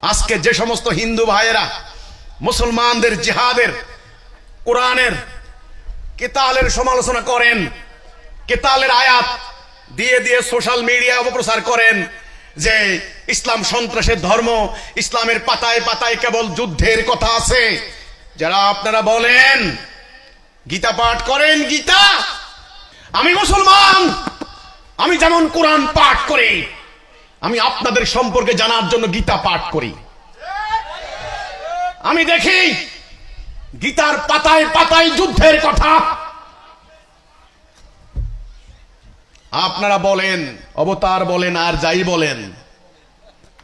আজকে যে সমস্ত হিন্দু ভাইয়েরা মুসলমানদের জিহাদের কোরআনের কিতালের সমালোচনা করেন, কিতালের আয়াত দিয়ে দিয়ে সোশ্যাল মিডিয়া অপপ্রচার করেন যে ইসলাম সন্ত্রাসের ধর্ম, ইসলামের পাতায় পাতায় কেবল যুদ্ধের কথা আছে, যারা আপনারা বলেন গীতা পাঠ করেন, গীতা, আমি মুসলমান, আমি যেমন কোরআন পাঠ করি, আমি আপনাদের সম্পর্কে জানার জন্য গীতা পাঠ করি। আমি দেখি গীতার পাতায় পাতায় যুদ্ধের কথা। আপনারা বলেন, অবতার বলেন আর যাই বলেন,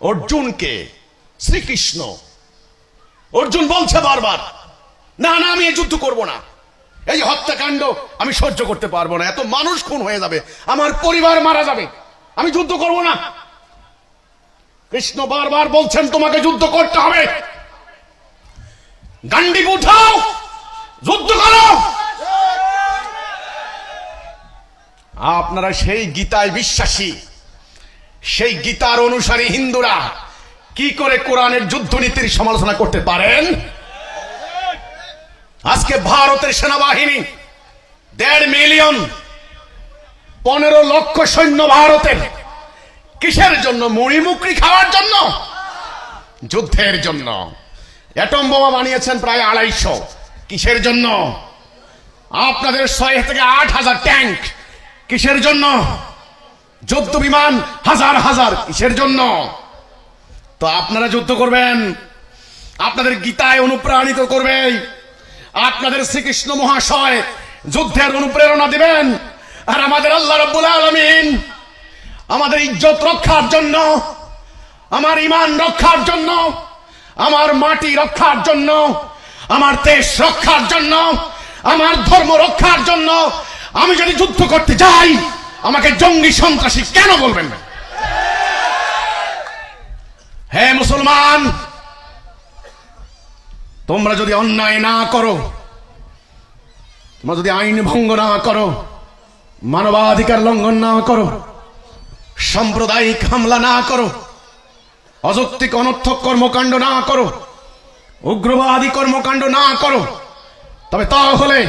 অর্জুনকে শ্রীকৃষ্ণ, অর্জুন বলছে বারবার, না না আমি এই যুদ্ধ করব না, এই হত্যাকাণ্ড আমি সহ্য করতে পারবো না, এত মানুষ খুন হয়ে যাবে, আমার পরিবার মারা যাবে, আমি যুদ্ধ করব না। কৃষ্ণ বারবার বলছেন তোমাকে যুদ্ধ করতে হবে, গান্ডীব উঠাও, যুদ্ধ করো। আপনারা সেই গীতায় বিশ্বাসী, সেই গীতার অনুসারী হিন্দুরা কি করে কোরআনের যুদ্ধনীতির সমালোচনা করতে পারেন? আজকে ভারতের সেনাবাহিনী 1.5 মিলিয়ন, 15 লক্ষ সৈন্য ভারতের, কিসের জন্য? মুড়ি মুকরি খাওয়ার জন্য? যুদ্ধের জন্য। অ্যাটম বোমা বানিয়েছেন প্রায় 250, কিসের জন্য? আপনাদের 6 থেকে 8,000 ট্যাঙ্ক, কিসের জন্য? যুদ্ধ বিমান হাজার হাজার, কিসের জন্য? তো আপনারা যুদ্ধ করবেন, আপনাদের গীতায় অনুপ্রাণিত করবে, আপনাদের শ্রীকৃষ্ণ মহাশয় যুদ্ধের অনুপ্রেরণা দিবেন, আর আমাদের আল্লাহ রাব্বুল আলামিন আমাদের ইজ্জত রক্ষার জন্য, আমার ঈমান রক্ষার জন্য, আমার মাটি রক্ষার জন্য, আমার দেশ রক্ষার জন্য, আমার ধর্ম রক্ষার জন্য আমি যদি যুদ্ধ করতে যাই, আমাকে জঙ্গি সন্ত্রাসী কেন বলবেন? হে মুসলমান, তোমরা যদি অন্যায় না করো, তোমরা যদি আইন ভঙ্গ না করো, মানবাধিকার লঙ্ঘন না করো, সাম্প্রদায়িক হামলা না করো, অযৌক্তিক অনর্থক কর্মকাণ্ড না করো, উগ্রবাদী কর্মকাণ্ড না করো, তবে তাহলে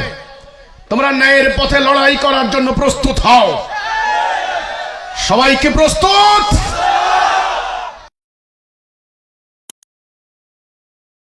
তোমরা ন্যায়ের পথে লড়াই করার জন্য প্রস্তুত হও। সবাইকে প্রস্তুত?